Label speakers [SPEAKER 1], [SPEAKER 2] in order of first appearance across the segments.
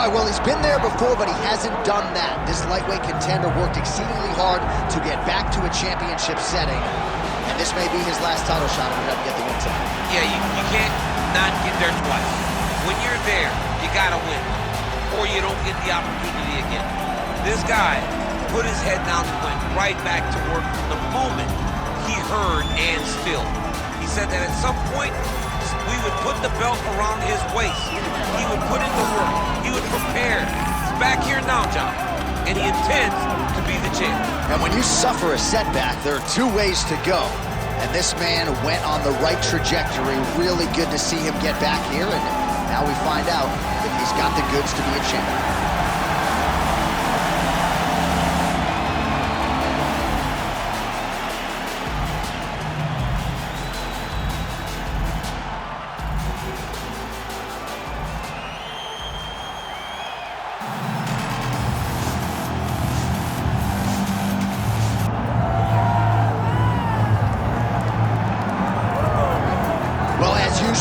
[SPEAKER 1] All right, well, he's been there before, but he hasn't done that. This lightweight contender worked exceedingly hard to get back to a championship setting, and this may be his last title shot if he doesn't get the win tonight.
[SPEAKER 2] Yeah, you can't not get there twice. When you're there, you gotta win, or you don't get the opportunity again. This guy put his head down and went right back to work from the moment he heard and still. He said that at some point, we would put the belt around his waist. He would put in the work. He would prepare. He's back here now, John, and he intends to be the champ.
[SPEAKER 1] And when you suffer a setback, there are two ways to go. And this man went on the right trajectory. Really good to see him get back here, and now we find out that he's got the goods to be a champion.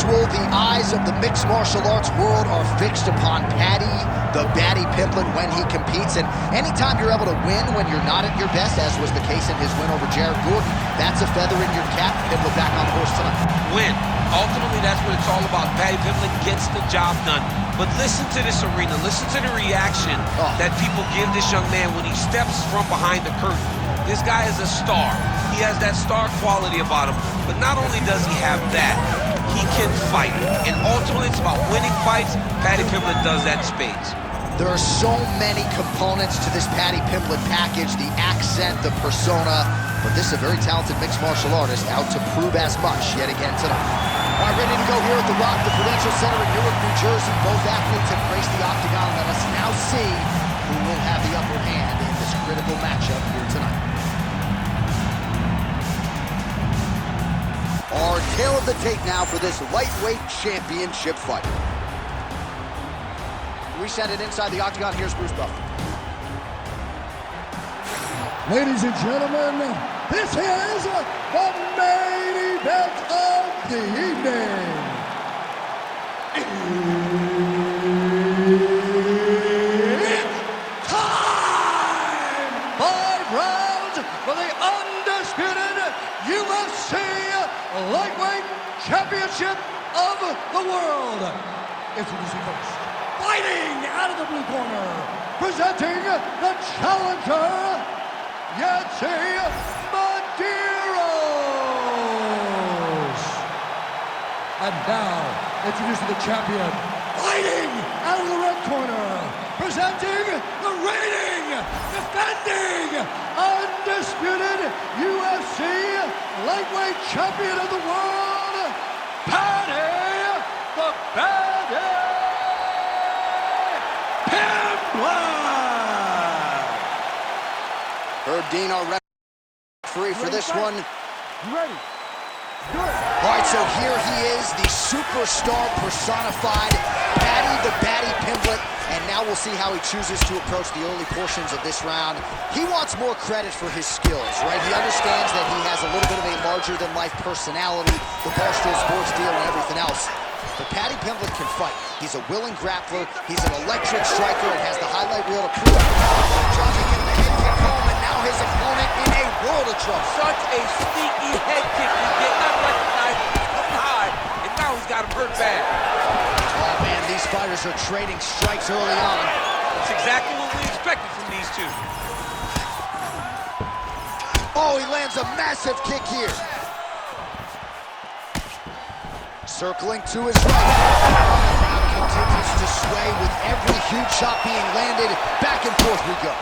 [SPEAKER 1] The eyes of the mixed martial arts world are fixed upon Paddy, the Paddy Pimblett, when he competes. And anytime you're able to win when you're not at your best, as was the case in his win over Jared Gordon, that's a feather in your cap. Pimblett back on the horse tonight.
[SPEAKER 2] Win. Ultimately, that's what it's all about. Paddy Pimblett gets the job done. But listen to this arena. Listen to the reaction that people give this young man when he steps from behind the curtain. This guy is a star. He has that star quality about him. But not only does he have that, he can fight. And ultimately, it's about winning fights. Paddy Pimblett does that in spades.
[SPEAKER 1] There are so many components to this Paddy Pimblett package, the accent, the persona, but this is a very talented mixed martial artist out to prove as much yet again tonight. All right, ready to go here at the Rock, the Prudential Center in Newark, New Jersey. Both athletes have graced the octagon. Let us now see who will have the upper hand in this critical matchup here tonight. Our tail of the tape now for this lightweight championship fight. We send it inside the octagon. Here's Bruce Buffer.
[SPEAKER 3] Ladies and gentlemen, this is the main event of the evening. It's time! 5 rounds for the undisputed UFC Lightweight Championship of the world. Introducing first, fighting out of the blue corner, presenting the challenger, Yancy Medeiros. And now, introducing the champion, fighting out of the red corner, presenting the reigning, defending, undisputed UFC Lightweight Champion of the world, Paddy the Paddy Pimblett.
[SPEAKER 1] Herb Dean, our referee for this one.
[SPEAKER 3] You ready? Good.
[SPEAKER 1] All right, so here he is, the superstar personified, Paddy the Paddy Pimblett, and now we'll see how he chooses to approach the early portions of this round. He wants more credit for his skills, right? He understands that he has a little bit of a larger-than-life personality, the Barstool Sports deal and everything else. But Paddy Pimblett can fight. He's a willing grappler. He's an electric striker and has the highlight reel to prove it. Johnson getting the head kick home, and now his opponent in a world of trouble.
[SPEAKER 2] Such a sneaky head kick. He did not recognize it was coming high, and now he's got him hurt bad.
[SPEAKER 1] Oh, man, these fighters are trading strikes early on.
[SPEAKER 2] That's exactly what we expected from these two.
[SPEAKER 1] Oh, he lands a massive kick here. Circling to his right. The crowd continues to sway with every huge shot being landed. Back and forth we go.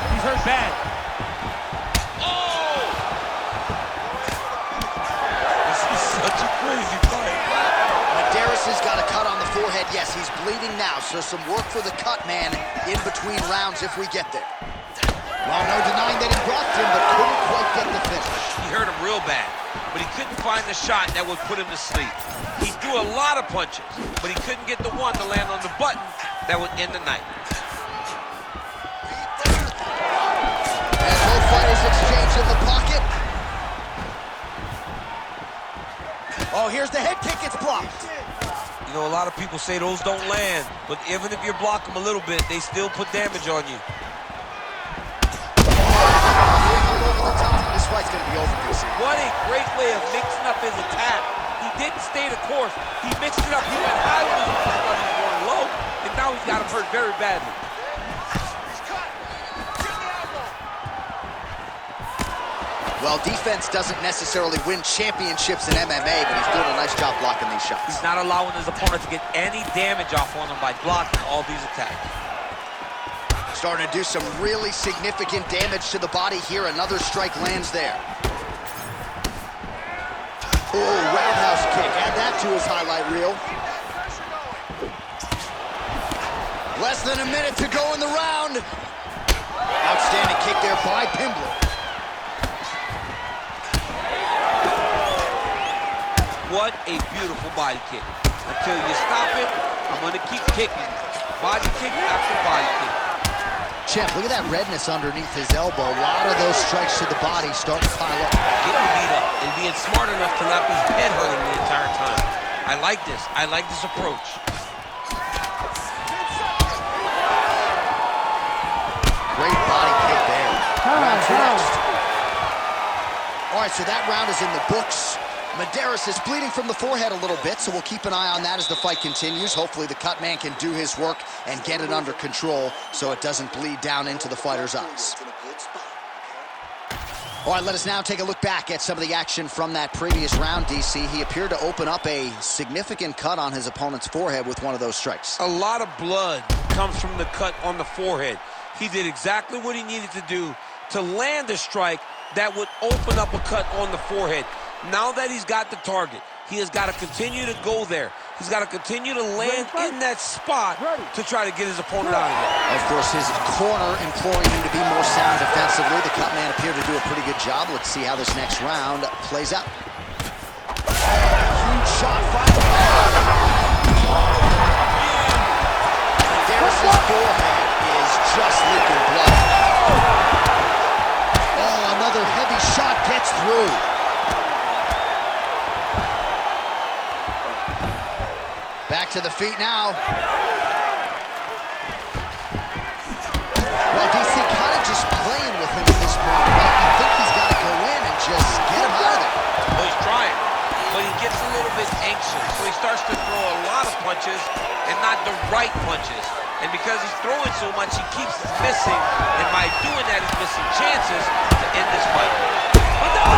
[SPEAKER 2] He's hurt bad. Oh! This is such a crazy fight.
[SPEAKER 1] Medeiros has got a cut on the forehead. Yes, he's bleeding now, so some work for the cut man in between rounds if we get there. Well, no denying that he blocked him, but couldn't quite get the finish.
[SPEAKER 2] He hurt him real bad, but he couldn't find the shot that would put him to sleep. He threw a lot of punches, but he couldn't get the one to land on the button that would end the night.
[SPEAKER 1] And both fighters exchange in the pocket. Oh, here's the head kick. It's blocked.
[SPEAKER 2] You know, a lot of people say those don't land, but even if you block them a little bit, they still put damage on you.
[SPEAKER 1] Over the top. This fight's going to be over, DC.
[SPEAKER 2] What a great way of mixing up his attack. He didn't stay the course. He mixed it up. He went high with his opponent, he was going low, and now he's got him hurt very badly.
[SPEAKER 1] Well, defense doesn't necessarily win championships in MMA, but he's doing a nice job blocking these shots.
[SPEAKER 2] He's not allowing his opponent to get any damage off on him by blocking all these attacks.
[SPEAKER 1] Starting to do some really significant damage to the body here. Another strike lands there. Oh, roundhouse kick. Add that to his highlight reel. Less than a minute to go in the round. Outstanding kick there by Pimblett.
[SPEAKER 2] What a beautiful body kick. Until you stop it, I'm going to keep kicking. Body kick after body kick.
[SPEAKER 1] Champ, look at that redness underneath his elbow. A lot of those strikes to the body start to pile up.
[SPEAKER 2] Getting beat up and being smart enough to not be headhunting the entire time. I like this. I like this approach.
[SPEAKER 1] Great body kick there. Round two next. All right, so that round is in the books. Medeiros is bleeding from the forehead a little bit, so we'll keep an eye on that as the fight continues. Hopefully the cut man can do his work and get it under control so it doesn't bleed down into the fighter's eyes. All right, let us now take a look back at some of the action from that previous round, DC. He appeared to open up a significant cut on his opponent's forehead with one of those strikes.
[SPEAKER 2] A lot of blood comes from the cut on the forehead. He did exactly what he needed to do to land a strike that would open up a cut on the forehead. Now that he's got the target, he has got to continue to go there. He's got to continue to land in that spot to try to get his opponent out of there.
[SPEAKER 1] Of course, his corner imploring him to be more sound defensively. The cut man appeared to do a pretty good job. Let's see how this next round plays out. Huge shot fired. Medeiros' forehead is just leaking blood. Oh, another heavy shot gets through. Back to the feet now. Well, DC kind of just playing with him at this point, right? You think he's got to go in and just get him out of there.
[SPEAKER 2] Well, he's trying, but he gets a little bit anxious, so he starts to throw a lot of punches and not the right punches. And because he's throwing so much, he keeps missing, and by doing that, he's missing chances to end this fight. But no!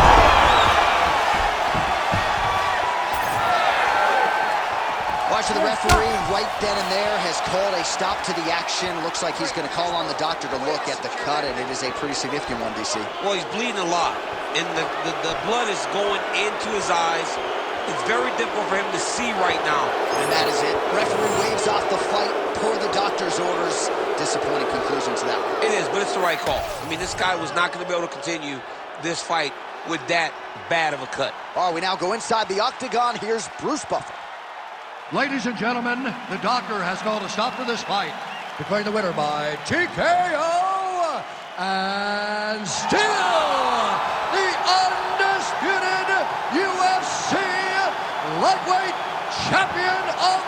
[SPEAKER 1] So the referee right then and there has called a stop to the action. Looks like he's going to call on the doctor to look at the cut, and it is a pretty significant one, DC.
[SPEAKER 2] Well, he's bleeding a lot, and the blood is going into his eyes. It's very difficult for him to see right now.
[SPEAKER 1] And that is it. Referee waves off the fight per the doctor's orders. Disappointing conclusion to that one.
[SPEAKER 2] It is, but it's the right call. I mean, this guy was not going to be able to continue this fight with that bad of a cut.
[SPEAKER 1] All right, we now go inside the octagon. Here's Bruce Buffer.
[SPEAKER 3] Ladies and gentlemen, the doctor has called a stop to this fight, declaring the winner by TKO, and still the undisputed UFC lightweight champion of